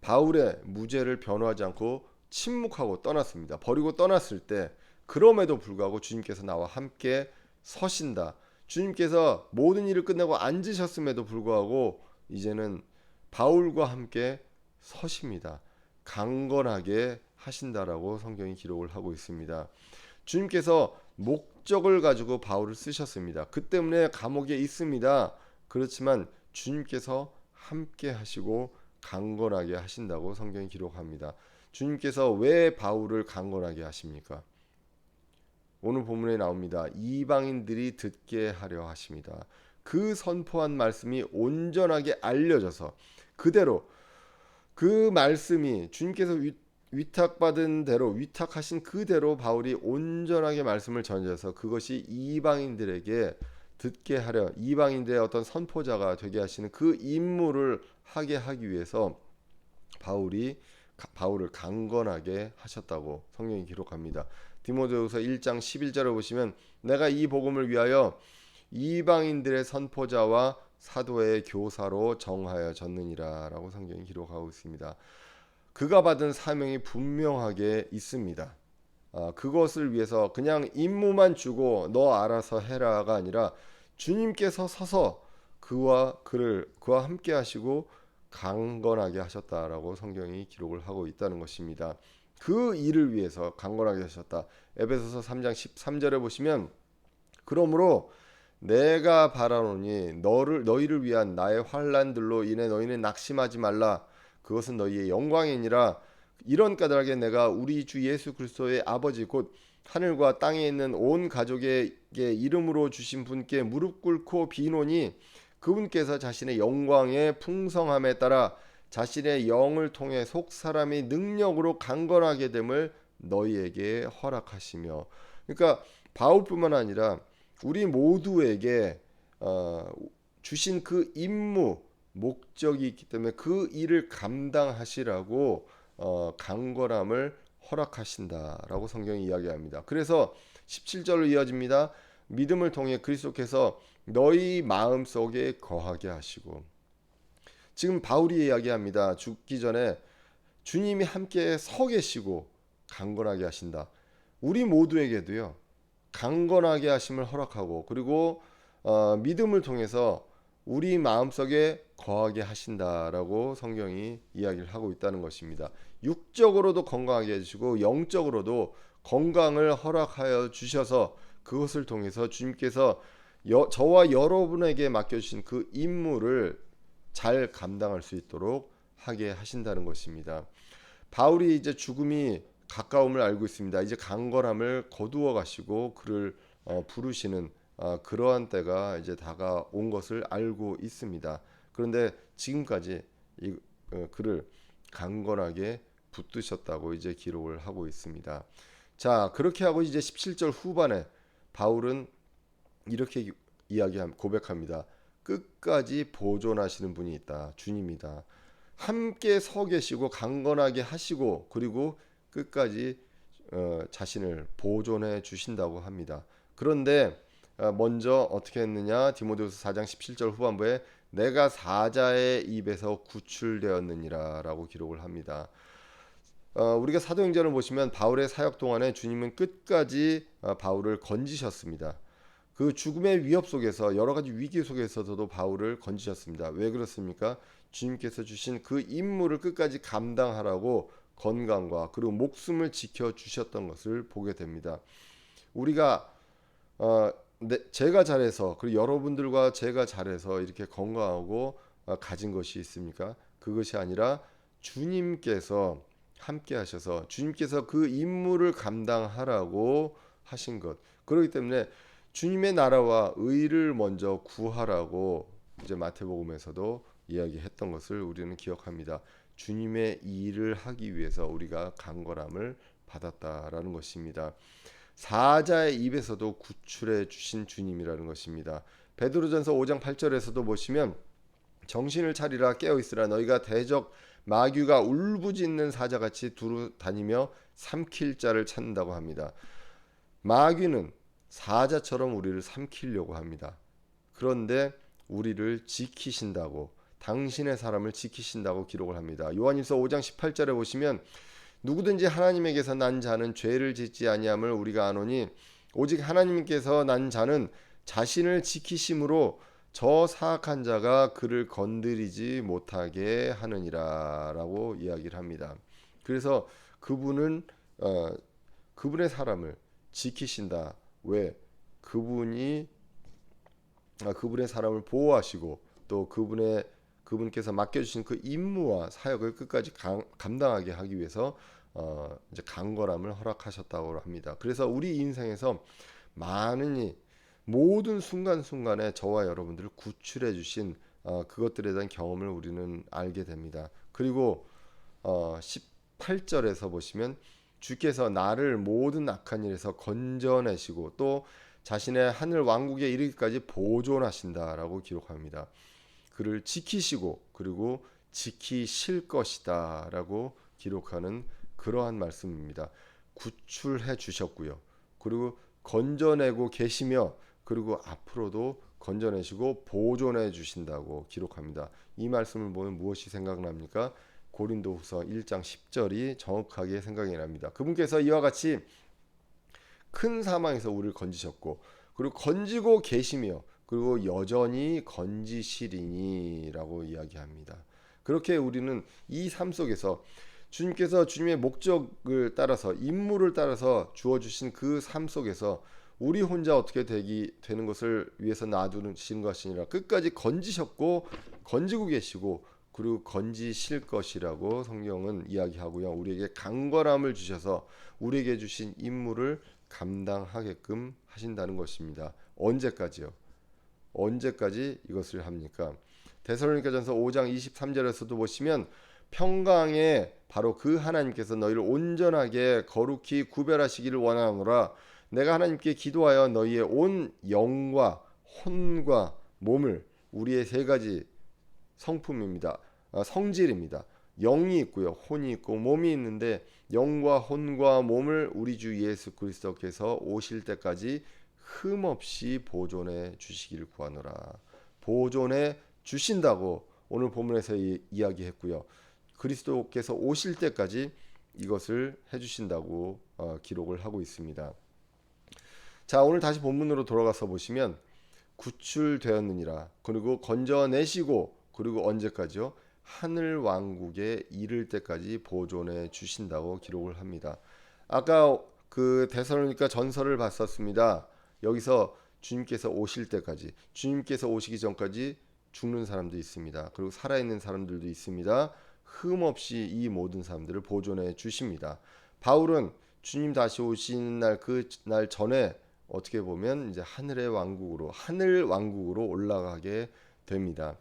바울의 무죄를 변호하지 않고 침묵하고 떠났습니다. 버리고 떠났을 때 그럼에도 불구하고 주님께서 나와 함께 서신다. 주님께서 모든 일을 끝내고 앉으셨음에도 불구하고 이제는 바울과 함께 서십니다. 강건하게 하신다라고 성경이 기록을 하고 있습니다. 주님께서 목적을 가지고 바울을 쓰셨습니다. 그 때문에 감옥에 있습니다. 그렇지만 주님께서 함께 하시고 강건하게 하신다고 성경이 기록합니다. 주님께서 왜 바울을 강건하게 하십니까? 오늘 본문에 나옵니다. 이방인들이 듣게 하려 하십니다. 그 선포한 말씀이 온전하게 알려져서 그대로 그 말씀이 주님께서 위탁받은 대로 위탁하신 그대로 바울이 온전하게 말씀을 전해서 그것이 이방인들에게 듣게 하려 이방인들의 어떤 선포자가 되게 하시는 그 임무를 하게 하기 위해서 바울이 바울을 강건하게 하셨다고 성경이 기록합니다. 디모데후서 1장 11절을 보시면 내가 이 복음을 위하여 이방인들의 선포자와 사도의 교사로 정하여졌느니라 라고 성경이 기록하고 있습니다. 그가 받은 사명이 분명하게 있습니다. 그것을 위해서 그냥 임무만 주고 너 알아서 해라가 아니라 주님께서 서서 그와 함께 하시고 강건하게 하셨다라고 성경이 기록을 하고 있다는 것입니다. 그 일을 위해서 강건하게 하셨다. 에베소서 3장 13절에 보시면 그러므로 내가 바라노니 너희를 위한 나의 환난들로 인해 너희는 낙심하지 말라. 그것은 너희의 영광이니라. 이런 까닭에 내가 우리 주 예수 그리스도의 아버지 곧 하늘과 땅에 있는 온 가족에게 이름으로 주신 분께 무릎 꿇고 비노니 그분께서 자신의 영광의 풍성함에 따라 자신의 영을 통해 속 사람이 능력으로 강건하게 됨을 너희에게 허락하시며. 그러니까 바울뿐만 아니라 우리 모두에게 주신 그 임무 목적이 있기 때문에 그 일을 감당하시라고 강건함을 허락하신다라고 성경이 이야기합니다. 그래서 17절로 이어집니다. 믿음을 통해 그리스도께서 너희 마음속에 거하게 하시고. 지금 바울이 이야기합니다. 죽기 전에 주님이 함께 서 계시고 강건하게 하신다. 우리 모두에게도요. 강건하게 하심을 허락하고 그리고 믿음을 통해서 우리 마음속에 거하게 하신다라고 성경이 이야기를 하고 있다는 것입니다. 육적으로도 건강하게 해주시고 영적으로도 건강을 허락하여 주셔서 그것을 통해서 주님께서 저와 여러분에게 맡겨주신 그 임무를 잘 감당할 수 있도록 하게 하신다는 것입니다. 바울이 이제 죽음이 가까움을 알고 있습니다. 이제 강건함을 거두어 가시고 그를 부르시는 그러한 때가 이제 다가온 것을 알고 있습니다. 그런데 지금까지 그를 강건하게 붙드셨다고 이제 기록을 하고 있습니다. 자, 그렇게 하고 이제 17절 후반에 바울은 이렇게 고백합니다. 끝까지 보존하시는 분이 있다. 주님이다. 함께 서 계시고 강건하게 하시고 그리고 끝까지 자신을 보존해 주신다고 합니다. 그런데 먼저 어떻게 했느냐? 디모데후서 4장 17절 후반부에 내가 사자의 입에서 구출되었느니라 라고 기록을 합니다. 우리가 사도행전을 보시면 바울의 사역 동안에 주님은 끝까지 바울을 건지셨습니다. 그 죽음의 위협 속에서 여러 가지 위기 속에서도 바울을 건지셨습니다. 왜 그렇습니까? 주님께서 주신 그 임무를 끝까지 감당하라고 건강과 그리고 목숨을 지켜주셨던 것을 보게 됩니다. 우리가 제가 잘해서 그리고 여러분들과 제가 잘해서 이렇게 건강하고 가진 것이 있습니까? 그것이 아니라 주님께서 함께 하셔서 주님께서 그 임무를 감당하라고 하신 것. 그렇기 때문에 주님의 나라와 의를 먼저 구하라고 이제 마태복음에서도 이야기했던 것을 우리는 기억합니다. 주님의 일을 하기 위해서 우리가 강건함을 받았다라는 것입니다. 사자의 입에서도 구출해 주신 주님이라는 것입니다. 베드로전서 5장 8절에서도 보시면 정신을 차리라 깨어 있으라 너희가 대적 마귀가 울부짖는 사자같이 두루 다니며 삼킬 자를 찾는다고 합니다. 마귀는 사자처럼 우리를 삼키려고 합니다. 그런데 우리를 지키신다고 당신의 사람을 지키신다고 기록을 합니다. 요한일서 5장 18절에 보시면 누구든지 하나님에게서 난 자는 죄를 짓지 아니함을 우리가 아노니 오직 하나님께서 난 자는 자신을 지키심으로 저 사악한 자가 그를 건드리지 못하게 하느니라 라고 이야기를 합니다. 그래서 그분은 그분의 사람을 지키신다. 왜? 그분의 사람을 보호하시고 또 그분께서 맡겨주신 그 임무와 사역을 끝까지 감당하게 하기 위해서 이제 강건함을 허락하셨다고 합니다. 그래서 우리 인생에서 모든 순간순간에 저와 여러분들을 구출해 주신 그것들에 대한 경험을 우리는 알게 됩니다. 그리고 18절에서 보시면 주께서 나를 모든 악한 일에서 건져내시고 또 자신의 하늘 왕국에 이르기까지 보존하신다라고 기록합니다. 그를 지키시고 그리고 지키실 것이다라고 기록하는 그러한 말씀입니다. 구출해 주셨고요. 그리고 건져내고 계시며 그리고 앞으로도 건져내시고 보존해 주신다고 기록합니다. 이 말씀을 보면 무엇이 생각납니까? 고린도후서 1장 10절이 정확하게 생각이 납니다. 그분께서 이와 같이 큰 사망에서 우리를 건지셨고 그리고 건지고 계시며 그리고 여전히 건지시리니라고 이야기합니다. 그렇게 우리는 이 삶 속에서 주님께서 주님의 목적을 따라서 임무를 따라서 주어주신 그 삶 속에서 우리 혼자 어떻게 되는 것을 위해서 놔두시는 것이 아니라 끝까지 건지셨고 건지고 계시고 그리고 건지실 것이라고 성경은 이야기하고요. 우리에게 강건함을 주셔서 우리에게 주신 임무를 감당하게끔 하신다는 것입니다. 언제까지요? 언제까지 이것을 합니까? 데살로니가전서 5장 23절에서도 보시면 평강에 바로 그 하나님께서 너희를 온전하게 거룩히 구별하시기를 원하노라. 내가 하나님께 기도하여 너희의 온 영과 혼과 몸을 우리의 세 가지 성품입니다. 성질입니다. 영이 있고요, 혼이 있고 몸이 있는데 영과 혼과 몸을 우리 주 예수 그리스도께서 오실 때까지 흠없이 보존해 주시기를 구하노라. 보존해 주신다고 오늘 본문에서 이야기했고요. 그리스도께서 오실 때까지 이것을 해주신다고 기록을 하고 있습니다. 자, 오늘 다시 본문으로 돌아가서 보시면 구출되었느니라. 그리고 건져내시고 그리고 언제까지요? 하늘 왕국에 이를 때까지 보존해 주신다고 기록을 합니다. 아까 그 데살로니가 전설을 봤었습니다. 여기서 주님께서 오실 때까지, 주님께서 오시기 전까지 죽는 사람도 있습니다. 그리고 살아있는 사람들도 있습니다. 흠없이 이 모든 사람들을 보존해 주십니다. 바울은 주님 다시 오시는 날 그 날 전에 어떻게 보면 이제 하늘 왕국으로 올라가게 됩니다.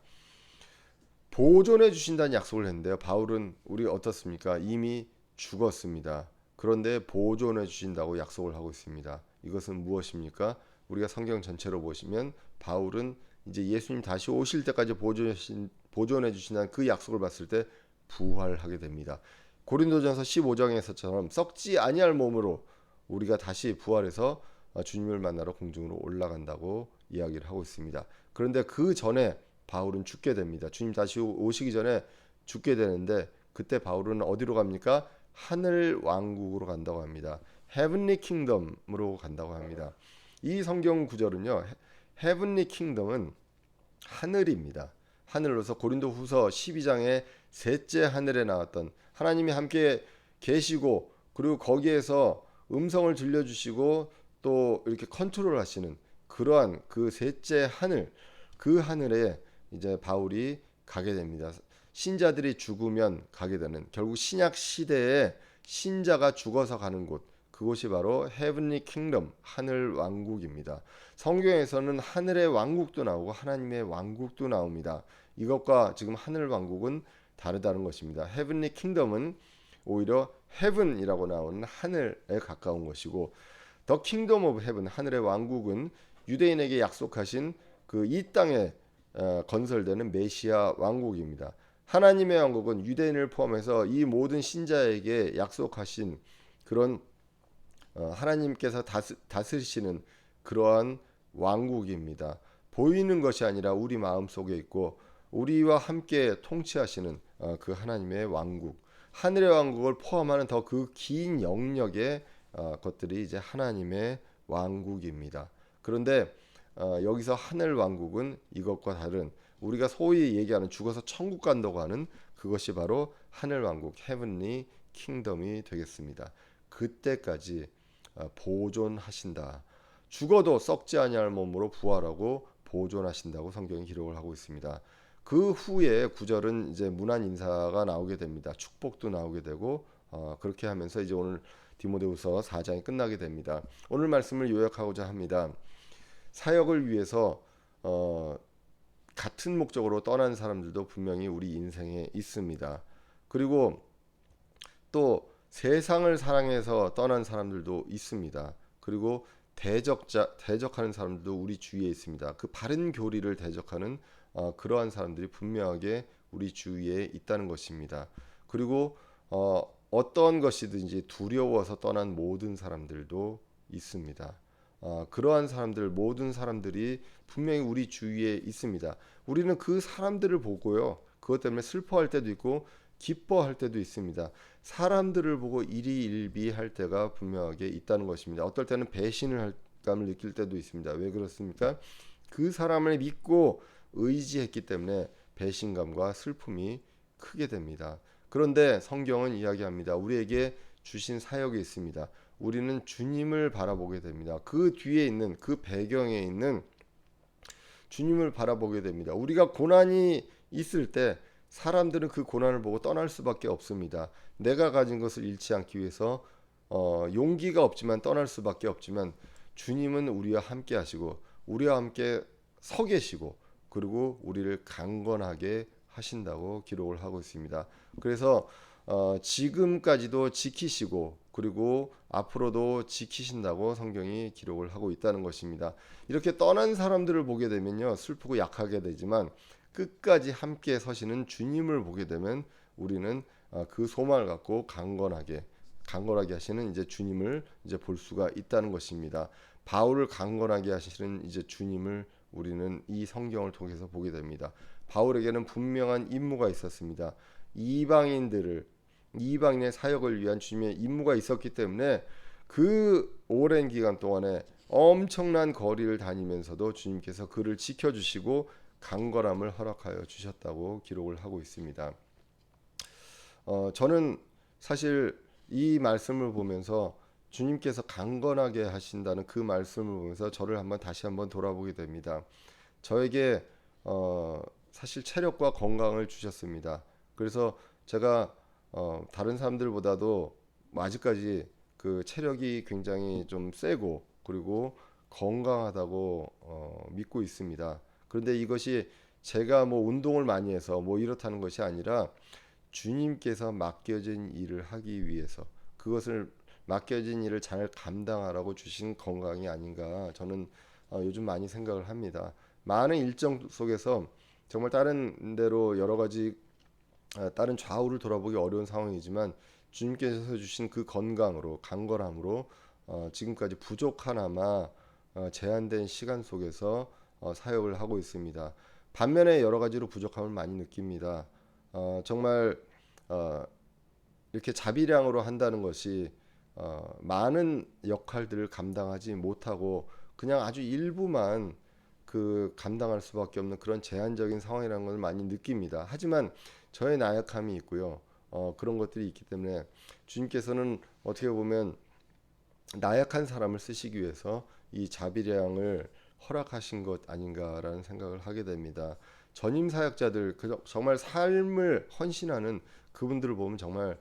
보존해 주신다는 약속을 했는데요. 바울은 우리 어떻습니까? 이미 죽었습니다. 그런데 보존해 주신다고 약속을 하고 있습니다. 이것은 무엇입니까? 우리가 성경 전체로 보시면 바울은 이제 예수님 다시 오실 때까지 보존해 주신다는 그 약속을 봤을 때 부활하게 됩니다. 고린도전서 15장에서처럼 썩지 아니할 몸으로 우리가 다시 부활해서 주님을 만나러 공중으로 올라간다고 이야기를 하고 있습니다. 그런데 그 전에 바울은 죽게 됩니다. 주님 다시 오시기 전에 죽게 되는데 그때 바울은 어디로 갑니까? 하늘 왕국으로 간다고 합니다. Heavenly Kingdom으로 간다고 합니다. 이 성경 구절은요. Heavenly Kingdom은 하늘입니다. 하늘로서 고린도후서 12장의 셋째 하늘에 나왔던 하나님이 함께 계시고 그리고 거기에서 음성을 들려주시고 또 이렇게 컨트롤 하시는 그러한 그 셋째 하늘, 그 하늘에 이제 바울이 가게 됩니다. 신자들이 죽으면 가게 되는, 결국 신약 시대에 신자가 죽어서 가는 곳, 그곳이 바로 헤븐리 킹덤, 하늘 왕국입니다. 성경에서는 하늘의 왕국도 나오고 하나님의 왕국도 나옵니다. 이것과 지금 하늘 왕국은 다르다는 것입니다. 헤븐리 킹덤은 오히려 헤븐이라고 나오는 하늘에 가까운 것이고, 더 킹덤 오브 헤븐, 하늘의 왕국은 유대인에게 약속하신 그 이 땅에 건설되는 메시아 왕국입니다. 하나님의 왕국은 유대인을 포함해서 이 모든 신자에게 약속하신 그런 하나님께서 다스리시는 그러한 왕국입니다. 보이는 것이 아니라 우리 마음속에 있고 우리와 함께 통치하시는 그 하나님의 왕국, 하늘의 왕국을 포함하는 더 그 긴 영역의 것들이 이제 하나님의 왕국입니다. 그런데 여기서 하늘 왕국은 이것과 다른, 우리가 소위 얘기하는 죽어서 천국 간다고 하는 그것이 바로 하늘 왕국, 헤븐리 킹덤이 되겠습니다. 그때까지 보존하신다. 죽어도 썩지 아니할 몸으로 부활하고 보존하신다고 성경이 기록을 하고 있습니다. 그 후에 구절은 이제 문안 인사가 나오게 됩니다. 축복도 나오게 되고 그렇게 하면서 이제 오늘 디모데후서 4장이 끝나게 됩니다. 오늘 말씀을 요약하고자 합니다. 사역을 위해서 같은 목적으로 떠난 사람들도 분명히 우리 인생에 있습니다. 그리고 또 세상을 사랑해서 떠난 사람들도 있습니다. 그리고 대적하는 사람들도 우리 주위에 있습니다. 그 바른 교리를 대적하는 그러한 사람들이 분명하게 우리 주위에 있다는 것입니다. 그리고 어떤 것이든지 두려워서 떠난 모든 사람들도 있습니다. 그러한 사람들, 모든 사람들이 분명히 우리 주위에 있습니다. 우리는 그 사람들을 보고요, 그것 때문에 슬퍼할 때도 있고 기뻐할 때도 있습니다. 사람들을 보고 일희일비할 때가 분명하게 있다는 것입니다. 어떨 때는 배신을 감을 느낄 때도 있습니다. 왜 그렇습니까? 그 사람을 믿고 의지했기 때문에 배신감과 슬픔이 크게 됩니다. 그런데 성경은 이야기합니다. 우리에게 주신 사역이 있습니다. 우리는 주님을 바라보게 됩니다. 그 뒤에 있는, 그 배경에 있는 주님을 바라보게 됩니다. 우리가 고난이 있을 때 사람들은 그 고난을 보고 떠날 수밖에 없습니다. 내가 가진 것을 잃지 않기 위해서 용기가 없지만 떠날 수밖에 없지만, 주님은 우리와 함께 하시고 우리와 함께 서 계시고 그리고 우리를 강건하게 하신다고 기록을 하고 있습니다. 그래서 지금까지도 지키시고 그리고 앞으로도 지키신다고 성경이 기록을 하고 있다는 것입니다. 이렇게 떠난 사람들을 보게 되면요, 슬프고 약하게 되지만 끝까지 함께 서시는 주님을 보게 되면 우리는 그 소망을 갖고 강건하게 하시는 이제 주님을 이제 볼 수가 있다는 것입니다. 바울을 강건하게 하시는 이제 주님을 우리는 이 성경을 통해서 보게 됩니다. 바울에게는 분명한 임무가 있었습니다. 이방인의 사역을 위한 주님의 임무가 있었기 때문에 그 오랜 기간 동안에 엄청난 거리를 다니면서도 주님께서 그를 지켜주시고 강건함을 허락하여 주셨다고 기록을 하고 있습니다. 저는 사실 이 말씀을 보면서 주님께서 강건하게 하신다는 그 말씀을 보면서 저를 다시 한번 돌아보게 됩니다. 저에게 사실 체력과 건강을 주셨습니다. 그래서 제가 다른 사람들보다도 아직까지 그 체력이 굉장히 좀 세고 그리고 건강하다고 믿고 있습니다. 그런데 이것이 제가 뭐 운동을 많이 해서 뭐 이렇다는 것이 아니라 주님께서 맡겨진 일을 하기 위해서, 그것을 맡겨진 일을 잘 감당하라고 주신 건강이 아닌가, 저는 요즘 많이 생각을 합니다. 많은 일정 속에서 정말 다른 데로 여러 가지 다른 좌우를 돌아보기 어려운 상황이지만 주님께서 주신 그 건강으로, 강건함으로 지금까지 부족하나마 제한된 시간 속에서 사역을 하고 있습니다. 반면에 여러 가지로 부족함을 많이 느낍니다. 정말 이렇게 자비량으로 한다는 것이 많은 역할들을 감당하지 못하고 그냥 아주 일부만 그 감당할 수밖에 없는 그런 제한적인 상황이라는 걸 많이 느낍니다. 하지만 저의 나약함이 있고요. 그런 것들이 있기 때문에 주님께서는 어떻게 보면 나약한 사람을 쓰시기 위해서 이 자비량을 허락하신 것 아닌가라는 생각을 하게 됩니다. 전임 사역자들, 정말 삶을 헌신하는 그분들을 보면 정말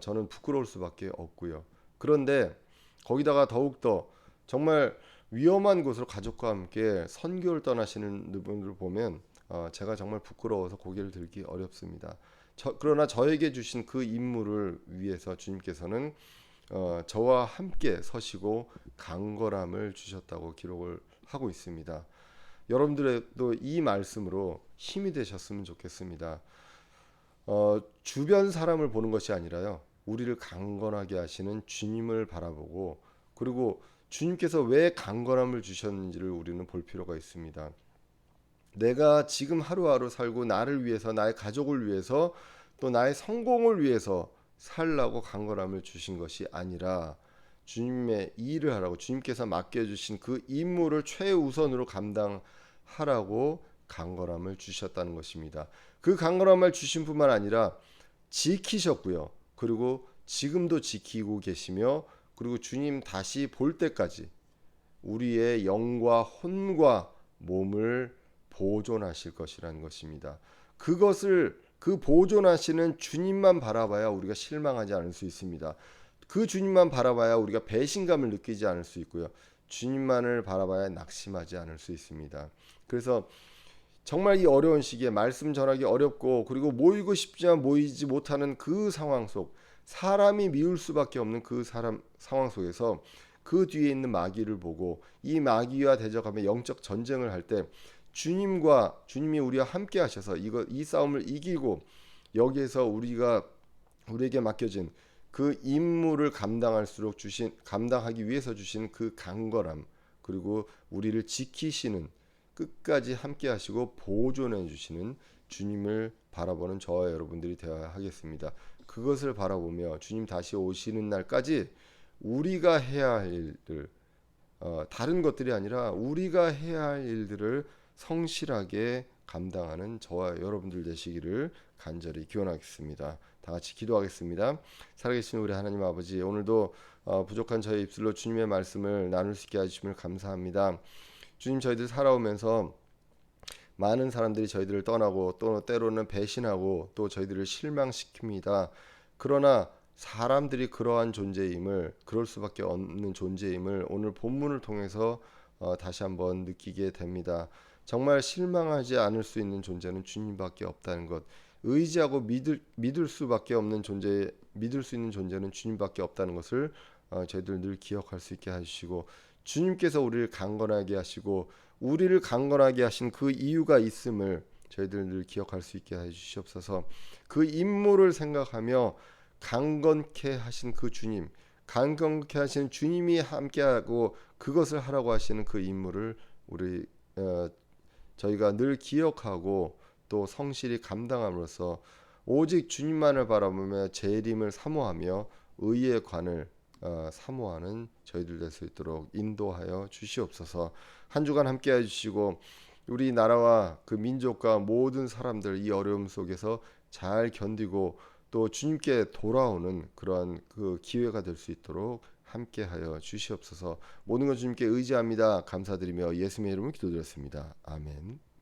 저는 부끄러울 수밖에 없고요. 그런데 거기다가 더욱더 정말 위험한 곳으로 가족과 함께 선교를 떠나시는 분들을 보면 제가 정말 부끄러워서 고개를 들기 어렵습니다. 그러나 저에게 주신 그 임무를 위해서 주님께서는 저와 함께 서시고 강건함을 주셨다고 기록을 하고 있습니다. 여러분들도 이 말씀으로 힘이 되셨으면 좋겠습니다. 주변 사람을 보는 것이 아니라요, 우리를 강건하게 하시는 주님을 바라보고 그리고 주님께서 왜 강건함을 주셨는지를 우리는 볼 필요가 있습니다. 내가 지금 하루하루 살고 나를 위해서, 나의 가족을 위해서, 또 나의 성공을 위해서 살라고 강건함을 주신 것이 아니라 주님의 일을 하라고, 주님께서 맡겨주신 그 임무를 최우선으로 감당하라고 강건함을 주셨다는 것입니다. 그 강건함을 주신 뿐만 아니라 지키셨고요. 그리고 지금도 지키고 계시며, 그리고 주님 다시 볼 때까지 우리의 영과 혼과 몸을 보존하실 것이라는 것입니다. 그 보존하시는 주님만 바라봐야 우리가 실망하지 않을 수 있습니다. 그 주님만 바라봐야 우리가 배신감을 느끼지 않을 수 있고요. 주님만을 바라봐야 낙심하지 않을 수 있습니다. 그래서 정말 이 어려운 시기에 말씀 전하기 어렵고 그리고 모이고 싶지만 모이지 못하는 그 상황 속, 사람이 미울 수밖에 없는 그 상황 속에서 그 뒤에 있는 마귀를 보고 이 마귀와 대적하며 영적 전쟁을 할 때 주님이 우리와 함께 하셔서 이 싸움을 이기고 여기에서 우리가 우리에게 맡겨진 그 임무를 감당하기 위해서 주신 그 간절함, 그리고 우리를 지키시는, 끝까지 함께 하시고 보존해 주시는 주님을 바라보는 저와 여러분들이 되어야 하겠습니다. 그것을 바라보며 주님 다시 오시는 날까지 우리가 해야 할 일들, 다른 것들이 아니라 우리가 해야 할 일들을 성실하게 감당하는 저와 여러분들 되시기를 간절히 기원하겠습니다. 다 같이 기도하겠습니다. 살아계신 우리 하나님 아버지, 오늘도 부족한 저의 입술로 주님의 말씀을 나눌 수 있게 해주심을 감사합니다. 주님, 저희들 살아오면서 많은 사람들이 저희들을 떠나고 또 때로는 배신하고 또 저희들을 실망시킵니다. 그러나 사람들이 그럴 수밖에 없는 존재임을 오늘 본문을 통해서 다시 한번 느끼게 됩니다. 정말 실망하지 않을 수 있는 존재는 주님밖에 없다는 것, 의지하고 믿을 수밖에 없는 존재, 믿을 수 있는 존재는 주님밖에 없다는 것을 저희들 늘 기억할 수 있게 해주시고, 주님께서 우리를 강건하게 하시고 우리를 강건하게 하신 그 이유가 있음을 저희들 늘 기억할 수 있게 해주시옵소서. 그 임무를 생각하며 강건케 하신 그 주님, 강건케 하신 주님이 함께하고 그것을 하라고 하시는 그 임무를 우리 저희가 늘 기억하고 또 성실히 감당함으로써 오직 주님만을 바라보며 재림을 사모하며 의의 관을 사모하는 저희들 될 수 있도록 인도하여 주시옵소서. 한 주간 함께 해주시고 우리 나라와 그 민족과 모든 사람들 이 어려움 속에서 잘 견디고 또 주님께 돌아오는 그러한 그 기회가 될 수 있도록 함께하여 주시옵소서. 모든 것 주님께 의지합니다. 감사드리며 예수님의 이름으로 기도드렸습니다. 아멘.